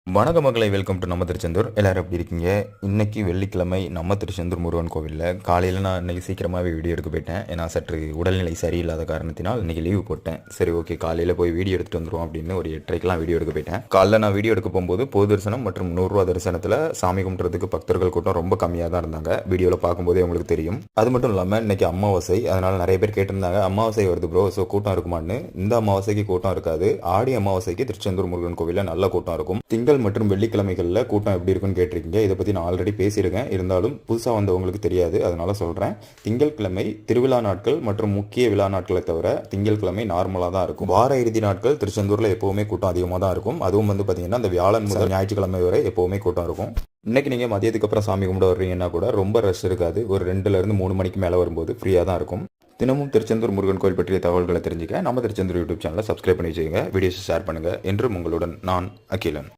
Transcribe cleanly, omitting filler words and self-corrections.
வணக்க மக்களை, welcome to நம்ம திருச்செந்தூர். எல்லோரும் எப்படி இருக்கீங்க? இன்றைக்கி வெள்ளிக்கிழமை நம்ம திருச்செந்தூர் முருகன் கோவிலில் காலையில் நான் இன்றைக்கி சீக்கிரமாகவே வீடியோ எடுக்க போயிட்டேன். ஏன்னா சற்று உடல்நிலை சரியில்லாத காரணத்தினால் இன்றைக்கி லீவு போட்டேன். சரி, ஓகே, காலையில் போய் வீடியோ எடுத்துகிட்டு வந்துடுவோம் அப்படின்னு ஒரு 8:30க்கெலாம் வீடியோ எடுக்க போயிட்டேன். காலையில் நான் வீடியோ எடுக்க போகும்போது பொது தரிசனம் மற்றும் 100 ரூபா தரிசனத்தில் சாமி கும்பிட்றதுக்கு பக்தர்கள் கூட்டம் ரொம்ப கம்மியாக தான் இருந்தாங்க. வீடியோவில் பார்க்கும்போதே உங்களுக்கு தெரியும். அது மட்டும் இல்லாமல் இன்றைக்கி அமாவாசை, அதனால் நிறைய பேர் கேட்டிருந்தாங்க அமாவாசை வருது ப்ரோ, ஸோ கூட்டம் இருக்குமான்னு. இந்த அமாவாசைக்கு கூட்டம் இருக்காது. ஆடி அமாவாசைக்கு திருச்செந்தூர் முருகன் கோவிலில் நல்ல கூட்டம் இருக்கும். திங்கள் மற்றும் வெள்ளிக்கிழமை கூட்டம் எப்படி இருக்குன்னு கேட்டிருக்கீங்க. இதை பற்றி நான் ஆல்ரெடி பேசியிருக்கேன். இருந்தாலும் புதுசாக வந்தவங்களுக்கு தெரியாது, அதனால சொல்கிறேன். திங்கட்கிழமை திருவிழா நாட்கள் மற்றும் முக்கிய விழா நாட்களை தவிர திங்கட்கிழமை நார்மலாக தான் இருக்கும். வார இறுதி நாட்கள் திருச்செந்தூரில் எப்போவுமே கூட்டம் அதிகமாக தான் இருக்கும். அதுவும் பார்த்தீங்கன்னா அந்த வியாழன் முதல் ஞாயிற்றுக்கிழமை வரை எப்போவுமே கூட்டம் இருக்கும். இன்னைக்கு நீங்கள் மதியத்துக்கு அப்புறம் சாமி கும்பிட வர்றீங்கன்னா கூட ரொம்ப ரஷ் இருக்காது. ஒரு 2லேருந்து 3 மணிக்கு மேலே வரும்போது ஃப்ரீயாக தான் இருக்கும். தினமும் திருச்செந்தூர் முருகன் கோயில் பற்றிய தகவல்களை தெரிஞ்சுக்க நம்ம திருச்செந்தூர் யூடியூப் சேனலை சப்ஸ்கிரைப் பண்ணி வச்சுக்கோங்க. வீடியோஸ் ஷேர் பண்ணுங்கள். என்றும் உங்களுடன் நான் அகிலன்.